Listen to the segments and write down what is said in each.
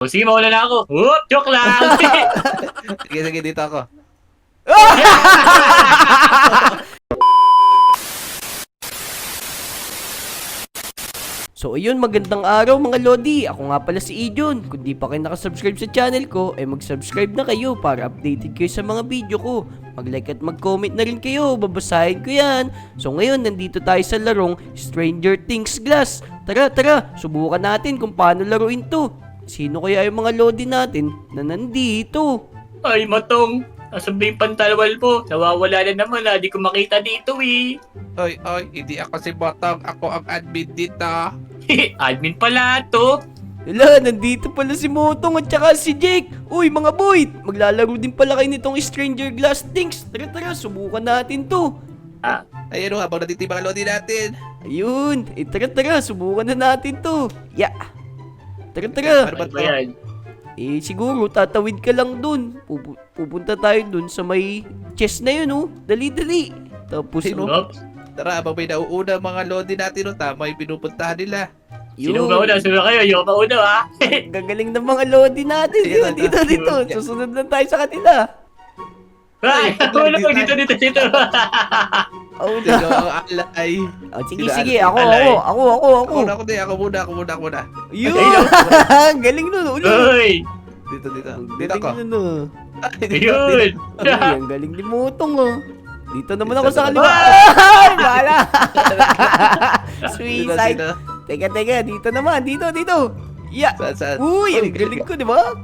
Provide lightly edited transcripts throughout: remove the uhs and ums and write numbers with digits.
O sige, mauna na ako. Whoop! Joke lang! Sige, dito ako. So ayun, magandang araw mga Lodi. Ako nga pala si Ijon. Kung di pa kayo nakasubscribe sa channel ko, ay mag-subscribe na kayo para updated kayo sa mga video ko. Mag-like at mag-comment na rin kayo, babasahin ko yan. So ngayon, nandito tayo sa larong Stranger Things Glass. Tara, subukan natin kung paano laruin to. Sino kaya yung mga Lodi natin na nandito? Ay, matong. Asan ba yung pantalwal mo? Nawawala na naman di ko makita dito Oy, hindi ako si Botong. Ako ang admin dito. Admin pala to. Hala, nandito pala si Motong at saka si Jake. Uy mga boy, maglalaro din pala kayo nitong Stranger Glass Things. Tara, subukan natin to. Ayun o, habang natitibang ang lodi natin. Ayun, tara, subukan na natin to. Yeah. Tara. Ano ba Ano ba yan? Siguro tatawid ka lang dun. Pupunta tayo dun sa may chest na yun, oh. Dali. Tapos, Sino? Oops. Tara, habang may nauuna mga lodi natin, tama yung pinupuntahan nila. Sino mauna? Sino kayo? Yung mauna Gagaling ng mga lodi natin. Sige, Dito. Susunod lang tayo sa kanila. Ay, dito. Oh, Sino ang alay? Oh, sige. Sino Ako. Ako muna. Yun! Galing nun, ulit. Uy! Dito Galing ako. nun, oh. Ayun! Ay, ang galing ni Motong, oh. Dito naman ako sa Dito kaliwa. Ay, bala! Suicide. Sino? Teka, dito naman. Dito. Yeah. Saan? Uy, ang galing ko, di ba?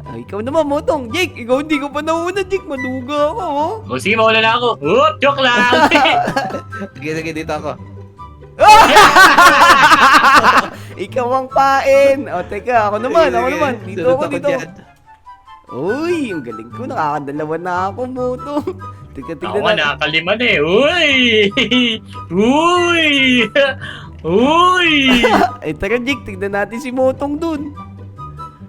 Ay, ikaw naman, Motong. Jake, ikaw hindi ko pa nauna, Jake. Maduga ako, oh. O sige, mauna na ako. Whoop! Joke lang! Sige, dito ako. Ikaw ang pain. O, teka, ako naman. Dito ako. dyan. Uy, ang galing ko. Nakakadalawa na ako, Motong. Teka, Ako tignan nga, natin. nakakalima na eh. Uy! Ay, tara, Jake. Tignan natin si Motong dun.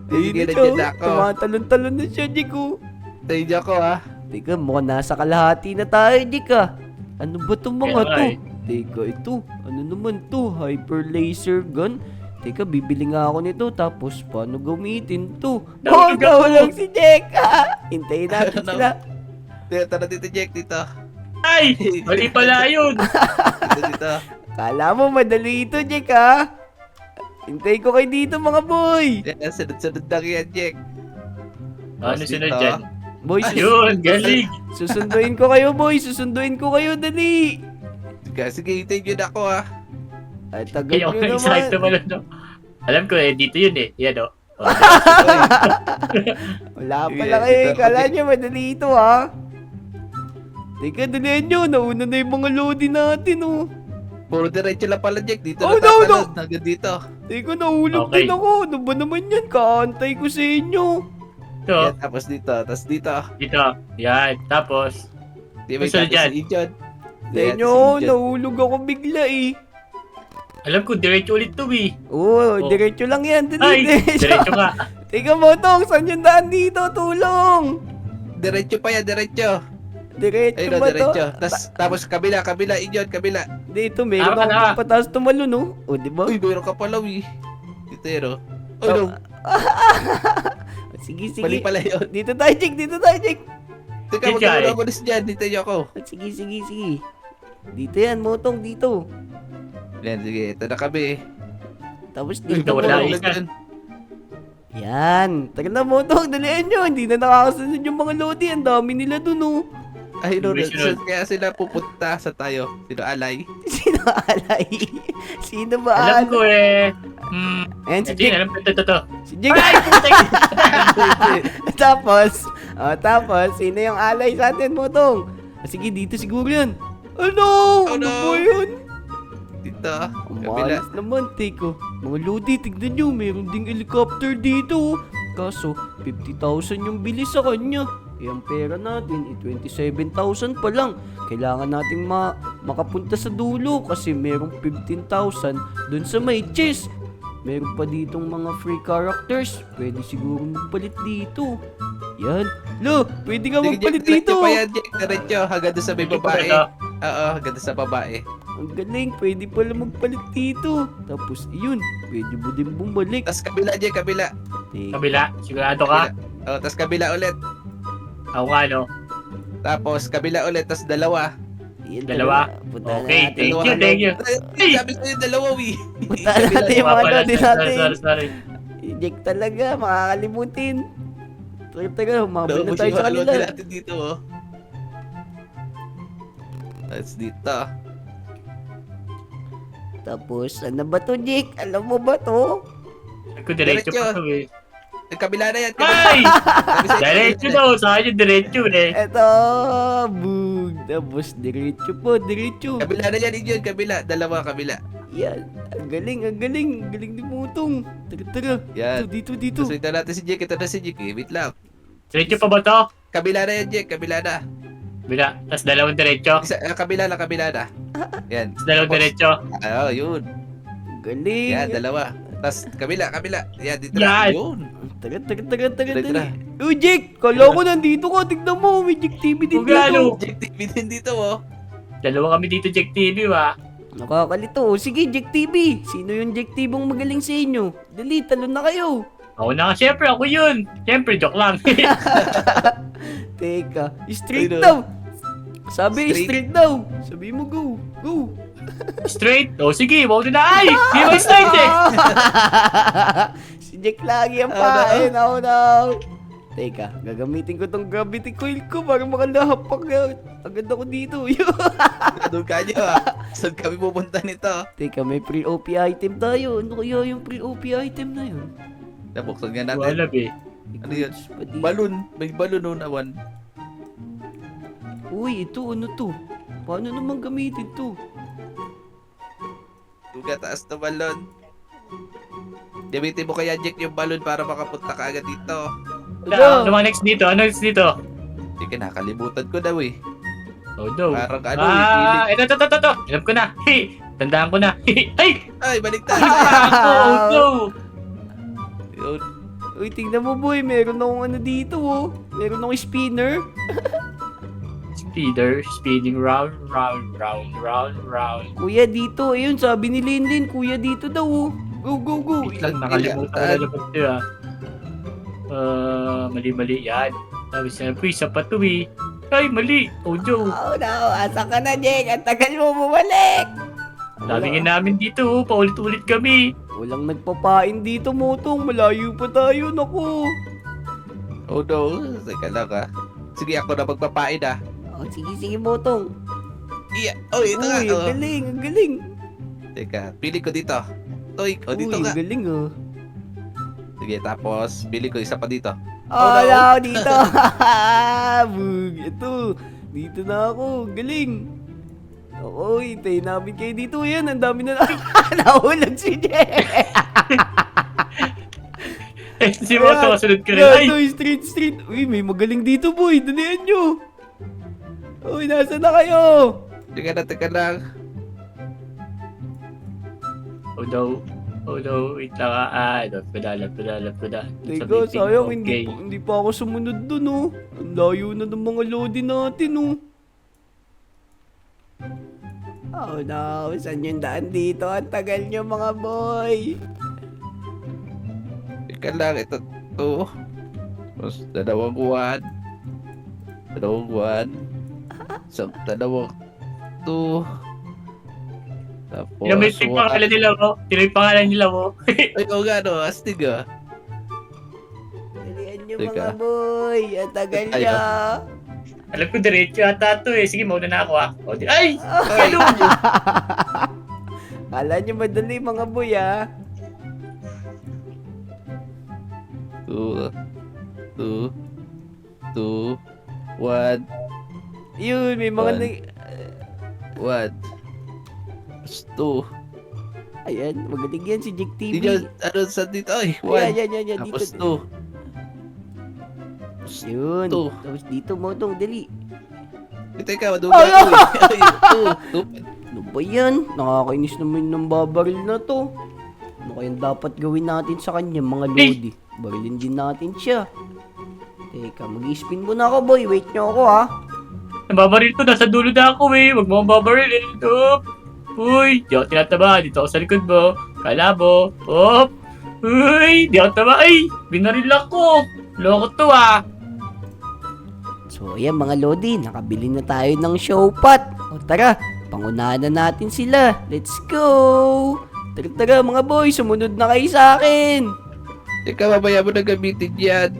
Sige, Ayun na nandiyan siya. na ako. Tumatalon-talon na siya, Jake, oh. Tayo ako ha. Teka, mukhang nasa kalahati na tayo, Jake, ah. Ano ba itong mga Kaya nga, to? eh. Teka, ito. Ano naman to? Hyper laser gun? Teka, bibili nga ako nito. Tapos, paano gamitin to? Oh, Nahulog ako. nahulog si Jake! Hintayin natin Ano? sila. Tara dito, Jack, dito. Ay! Mali pala yun! Dito. Kala mo madali ito, Jake, ha? Hintayin ko kayo dito, mga boy. Yan, sunod-sunod lang yan, Jack. Ano Tapos sunod dito. dyan? Boy, Ayun, galing! susunduin ko kayo, boy. Susunduin ko kayo, dali. Sige, hintayin nyo na ako ha. Ay, tagal Ayun, nyo excited naman. naman no? Alam ko dito yun Yan o. Wala pala Yeah, kayo. dito ako, Kala Jake. nyo madali ito, ha? Teka, dalihan nyo. Nauna na yung mga lodi natin, oh. Puro diretso lang pala, Jack. Dito Oh, na no. tatalon. Hanggang dito. Teka, nahulog Okay. din ako. Ano ba naman yan? Kaantay ko sa inyo. Ito, Yan, tapos dito. Tapos dito. dito. Yan, tapos. Di ba Sunod yung dyan. si Ijon? Sa inyo, nahulog ako bigla, eh. Alam ko, diretso ulit to Oo, Oh. diretso lang yan. Ay, diretso nga. Teka, Motong, saan yung daan dito? Tulong! Diretso pa yan, diretso. Diretso Ayun o, ba to? diretso. Tapos kabila, Ijon, kabila. Dito, meron Tama na. akong pataas tumalo, no? O, di ba? Uy, meron ka pala, wi. Dito yun, o. Uy, no. Sige. Mali pala yun. Dito tayo, Jake. Teka, Dito magkakaroon ay. ako na dyan. Dito nyo ako. Sige. Dito yan, Motong, dito. Yan, sige. Ito na kami. Tapos Uy, dito. wala nawala isa. dyan. Yan. Tagal na, Motong. Dalihan nyo. Hindi na nakakasunod yung mga lodi. Ang dami nila dun, oh. Ay, no, Sunod. kaya sila pupunta sa tayo. Sino alay? Sino alay? Sino ba Alam ko alay? Ayan, si Hindi, Jake. alam ko ito. Si Jake. Tapos, sino yung alay sa atin, Motong? Sige, dito siguro yan. Ano? Oh, Ano no. ba yun? Dito. Ang Kabila. malas naman, teko. Mga lodi, tignan nyo, meron ding helicopter dito. Kaso, 50,000 yung bili sa kanya. Eh, ang pera natin, 27,000 pa lang. Kailangan nating makapunta sa dulo kasi merong 15,000 dun sa may chest. Meron pa ditong mga free characters. Pwede siguro magpalit dito. Yan. Lo, pwede nga Sige, magpalit Jack, diretso dito. pa yan, Jack. Diretso. Hanggang doon sa may babae. Oo, hanggang doon sa babae. Ang galing, pwede pala magpalit dito. Tapos, yun, pwede mo din bumalik. Tapos kabila, Jack, kabila. Teka. Kabila, sigurado ka? Oh, tas kabila ulit. Ako nga, no? Tapos kabila ulit, tas dalawa. Yan, Dalawa? Punta Okay, natin. thank you. Ay! Sabi ko yung dalawa, wi. Punta natin yung mga lodi natin. Sorry. Eject talaga, makakalimutin. Teka, humabol na tayo sa kanila. natin dito, oh. Tapos dito. Tapos, ano ba to, Jake? Alam mo ba to? Ako diretso pa to eh. Yung kabila na yan. Ay! Sabi sa'yo, Diretso daw, sa akin yung diretso eh. Eto, bug. Tapos, diretso po, diretso. Kabila na yan, yun, kabila. Dalawa, kabila. Yan. Ang galing, ang galing. Ang galing ni Mutong. Tara. Yan. Dito. Tapos ito natin si Jake. Ito na si Jake. Wait lang. Diretso pa ba to? Kabila na yan, Jake. Kabila na. Kabila, tas dalawang diretso. Kabila na. Yan. Tas dalawang diretso. Oo, yun. Ang galing. Yan, dalawa. Tapos kabila. Yan, dito Yan. na. Yun. Tara. Tara. Uy, Jake. Kala ko nandito ka. Tignan mo. May Jake TV din Kung gaano. dito. Jake TV din dito, oh. Dalawa kami dito, Jack TV, wa? Nakakalito. Sige, Jake TV. Sino yung Jake TV ang magaling sa inyo? Dali, talon na kayo. Ako na nga, syempre, ako yun. Syempre, joke lang. Teka. Straight Ayun, daw. Sabi, Straight. straight daw. Sabi mo, go. Go. Straight? O sige, wag na. Ay! Di ba straight eh? Si Jack lagi ang Oh, no. pain. Oh, no. Teka, gagamitin ko tong gravity coil ko para makalahapak agad ako dito. Doon ka nyo, ah. Saan kami pupunta nito? Teka, may pre-OP item tayo. Ano kaya yung pre-OP item na yun? Nabuksan nga natin. Wala, be. Ano yun? Pa dito. Balloon. May balloon, oh, na one. Uy, ito ano to? Paano naman gamitin to? Tuga taas na balloon. Gamitin mo kaya, Jake, yung balloon para makapunta ka agad dito. Ano mga next dito? Ano next dito? Hindi ka nakalimutan ko daw, eh. Oh, no. Parang ano, Ito. Alam ko na. Hey, tandaan ko na. Ay! Ay, baliktad! Oh, no. Yun. Uy, tingnan mo boy, meron akong ano dito oh. Meron akong spinner. Speeder, speeding round. Kuya dito, ayun sabi ni Linlin, kuya dito daw oh. Go. Wait lang, nakalimutan ko na naman ito ah. Mali. Yan. Sabi siya, isa pa to eh. Ay, mali. Oh, Joe. Oh no, asa ka na Jake? Ang tagal mo bumalik. Damingin namin dito oh. Paulit-ulit kami. Walang nagpapain dito Motong, malayo pa tayo, naku. Oh no, teka lang, ah. Sige, ako na magpapain, ah. Oh, sige Motong. Iya. Oh, ito nga. Uy, Oh. ang galing. Teka, pili ko dito. Toy, oh, dito Uy, nga. ang galing oh. Sige, tapos pili ko isa pa dito. Oh, no. no, dito. Bug, ito. Dito na ako, galing. Oo, hintayin namin kayo dito. Yan, ang dami na nahulog si Jay. Si Moto, kasunod ka rin. Ay! Ito, street. Uy, may magaling dito, boy. Dalihan nyo. Uy, nasa na kayo? Teka lang. Oh no, wait lang ah. Pedalap ko na. Teka, sayang, hindi pa ako sumunod dun, oh. Ang layo na ng mga lodi natin, oh. Oh no, saan yung daan dito? Ang tagal nyo, mga boy. Teka lang, ito. Tapos, dalawang buwan. Isang dalawang two. Tapos, Sino may pangalan nila mo? Sino yung pangalan nila mo? Ay, oo nga, no. Astig, ah. Dalihan nyo, Teka. mga boy. Ang tagal Ay, nyo. Alam ko diretso ata to eh. Sige, mauna na ako ah. Ay! Ay, Kala nyo madali, mga boy, ah. two, one, Yun, may mga One. one. Tapos two. Ayan, magaling yan si Jake TV. Dito, ano sa dito? Ay, one. Yan, Tapos dito. two. Yun. Two. Tapos dito, Motong, dali. Teka, maduga Ay, ako, eh. Ay, two. Ano ba yan? Nakakainis naman ng babaril na to. Ano kayang dapat gawin natin sa kanya, mga lodi? Barilin din natin siya. Teka, mag-spin muna ako, boy. Wait nyo ako, ha? Nababaril ko, nasa dulo na ako eh. Huwag mo akong babaril eh. Up! Uy! Di ako tinataba. Dito ako sa likod mo. Kalabo. Up! Uy, di ako tama. Ay, binaril ako. Loko to ah. So ayan mga Lodi, nakabili na tayo ng show pot. O tara, pangunahan na natin sila. Let's go! Tara mga boy, sumunod na kayo sa akin. Teka, mamaya mo na gamitin yan.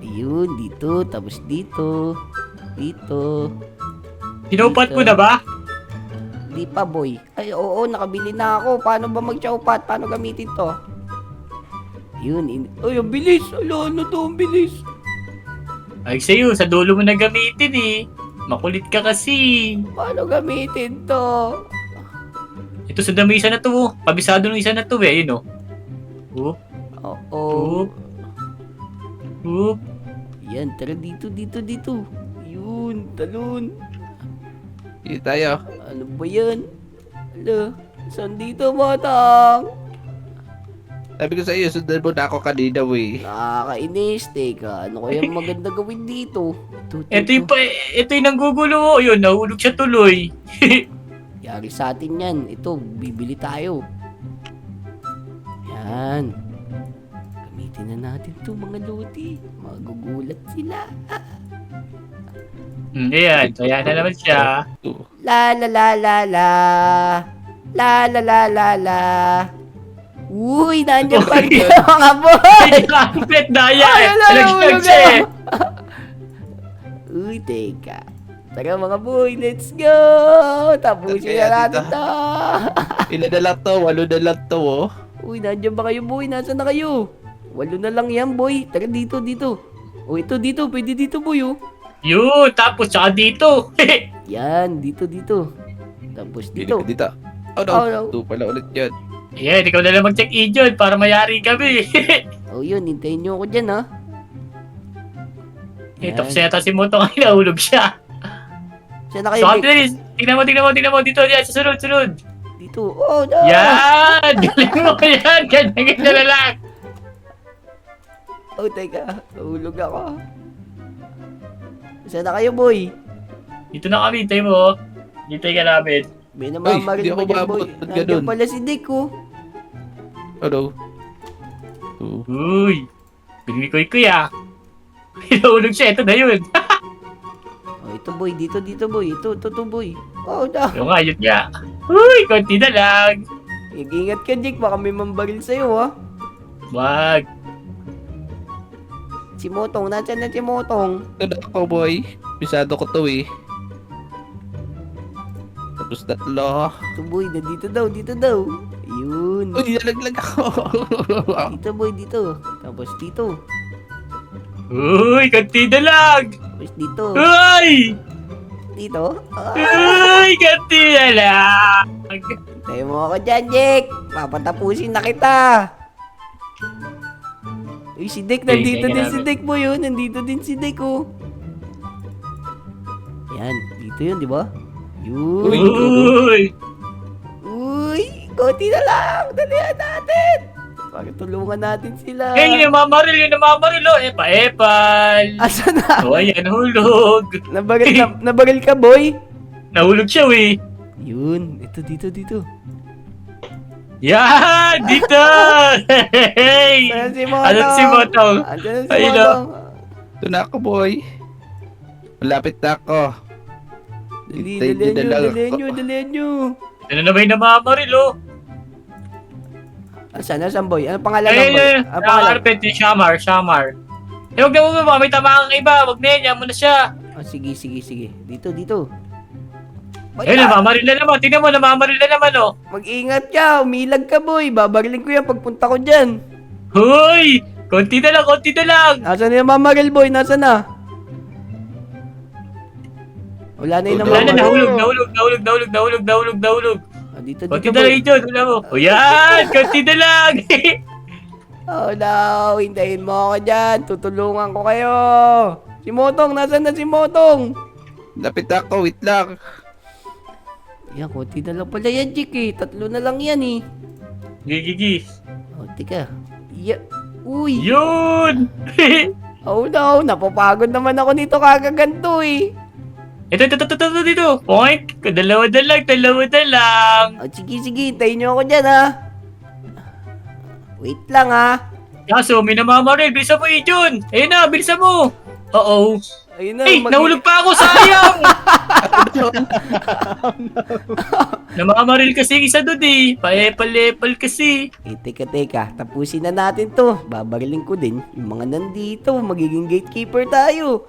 Ayun, dito, tapos dito. Dito. Sinupat mo na ba? Di pa boy. Ay oo, nakabili na ako. Paano ba mag-show pot? Paano gamitin to? Yun, ay ang bilis. Ala, ano to, ang bilis. Ay sa'yo, sa dulo mo na gamitin eh. Makulit ka kasi. Paano gamitin to? Ito sa dami isa na to oh. Pabisado ng isa na to eh. Ayun oh. Oh. Oo. Oop. Oop. Yan, tara dito. Yun, talon. Hindi tayo. Ano ba yan? Ala, saan dito, batang? Sabi ko sa iyo, sundan mo na ako kanina, wey. Nakakainis, teka. Ano kaya maganda gawin dito? Ito yung nanggugulo oh. Yun, nahulog siya tuloy. Yari sa atin yan. Ito, bibili tayo. Yan. Gamitin na natin to mga Lodi. Magugulat sila. Ayan, kaya na naman siya. La la la la la. La la la la la. Uy, nandiyan pa rin mga boy! Ay, kapit daya Ay, eh. ala, Nag-shag nahulog siya eh. Uy, teka. Tara mga boy, let's go! Tapusin Kaya na natin dito. to! Ilan na lang to? 8 na lang to, oh. Uy, nandiyan ba kayo boy? Nasaan na kayo? 8 na lang yan boy. Tara dito. O ito dito, pwede dito boy oh. Yun, tapos tsaka dito. Yan, dito. Tapos dito. Dito. Oh, no. Oh, no. Ito pala ulit yan. Ayan, ikaw na lang mag-check in dyan para mayari kami. Oh yun, hintayin nyo ako dyan ha. Tapos yata si Moto ay nahulog siya. Saan na kayo? So, Vic? tingnan mo. Dito, yan, sa sunod. Dito. Oh no! Yan! Galing mo yan! Ganyan na lang. Oh, teka. Nahulog ako. Saan na kayo boy? Dito na kami, tayo mo. Dito ka namin. May Ay, namamaril di ba ako dyan boy? maabot. Ba't Nandiyan ganun? pala si Dick oh. Ano? Oh. Uy! Binikoy ko ya. Nahulog siya, ito na yun. Oh, ito boy. Dito boy. Ito boy. Oh no! Yung nga, yun nga. Uy, konti na lang. Ingat ka Dick. Baka may mambaril sa'yo ha. Wag. Si Motong. Nasaan na si Motong? Ito na ako, boy. Bisado ko to, eh. Tapos tatlo. Ito boy. Dito daw. Yun. Uy, nalaglag ako. Dito boy. Dito. Tapos dito. Uy, konti na lang. Tapos dito. Uy! Dito. Ah. Uy, konti na lang. Tayo mo ako dyan, Dick. Papatapusin na kita. Uy, si Dick. Nandito Hey, din kaya si Dick boy. Oh. Nandito din si Dick oh. Yan. Dito yun, di ba? Yun. Uy! Uy. Konti na lang. Dalihan natin. Para tulungan natin sila. Hey, yung namamaril oh. Epal. Asa na? Oh, ayan, hulog. Nabaril ka, boy? Nahulog siya, eh. Yun. Ito, dito. Yan! Dito! Hey! Ayan si Motong. Ano si Motong? Andiyan na si Ayun, Motong. Ito na ako, boy. Malapit na ako. Hintayin niyo na lang ako. Dalihan nyo. Ano na ba yung namamaril, oh? Asan, boy? Ano pangalan ng Ay, boy? Ano pangalan? Arpet, yung Shamar. Eh, huwag na mo, may tamaan ang iba. Huwag na yan, yan mo na siya. Ah, sige. Dito. Ayun, namamaril na naman. Tingnan mo, namamaril na naman, oh. Mag-ingat ka. Umilag ka, boy. Babarilin ko yan pagpunta ko dyan. Hoy! Konti na lang. Nasaan na yung mamaril, boy? Nasaan na? Wala na yung Wala na, namamaril. nahulog. Ah, dito, Konti na boy. lang yun, wala mo. O yan, konti na lang. Oh no, hintayin mo ako dyan. Tutulungan ko kayo. Si Motong, nasaan na si Motong? Lapit na ako, wait lang. Yan, konti na lang pala yan, Jik eh. 3 na lang yan eh. Gigi. Oh, tika. Uy. Yun! Oh no, napapagod naman ako nito kagaganto eh. Ito, dito. Point. Dalawa na lang. Oh, sige, hintayin nyo ako dyan ha. Wait lang ah. Kaso, may namamaril. Bilisan mo, Jun. Ayun na, bilisan mo. Oo. Ayun na. Ay, nahulog pa ako. Sayang. Namamaril kasi yung isa doon eh. Paepal-epal kasi. Teka. Tapusin na natin to. Babariling ko din yung mga nandito. Magiging gatekeeper tayo.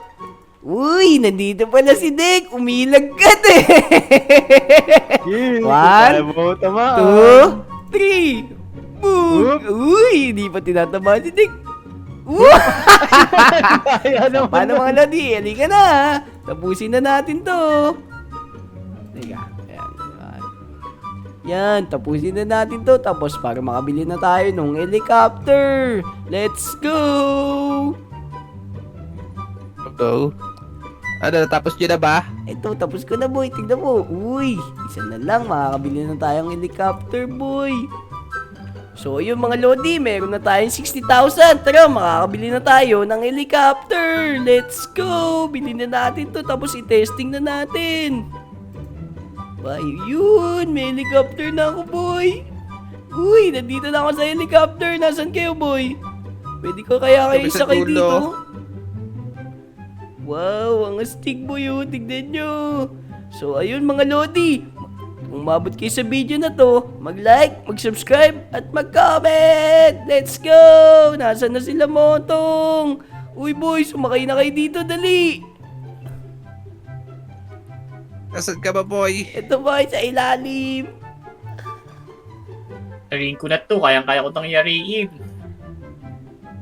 Uy, nandito pala si Dick. Umilagkat eh. One, Tama. 2, 3. Boom! Uy, hindi pa tinatama si Dick. Paano mga lodi? Halika na. Tapusin na natin to. Teka. Yan, tapusin na natin to. Tapos para makabili na tayo ng helicopter. Let's go! Go. Ano, natapos nyo na ba? Eto, tapos ko na boy. Tignan mo. Uy, isa na lang. Makakabili na tayong helicopter boy. So, yun mga lodi, meron na tayong 60,000. Tara, makakabili na tayo ng helicopter. Let's go! Bilhin na natin to, tapos i-testing na natin. Ay, yun! May helicopter na ako, boy. Uy, nandito na ako sa helicopter. Nasaan kayo, boy? Pwede ko kaya kayo Sabi sa isakay dulo. dito? Wow, ang astig, boy. Oh. Tignan nyo. So, ayun mga lodi. Kung umabot kayo sa video na to, mag-like, mag-subscribe, at mag-comment! Let's go! Nasaan na sila, Motong? Uy, boy, sumakay na kayo dito, dali! Nasaan ka ba, boy? Ito, boy, sa ilalim. Tarihin ko na to. Kayang-kaya ko itong yariin.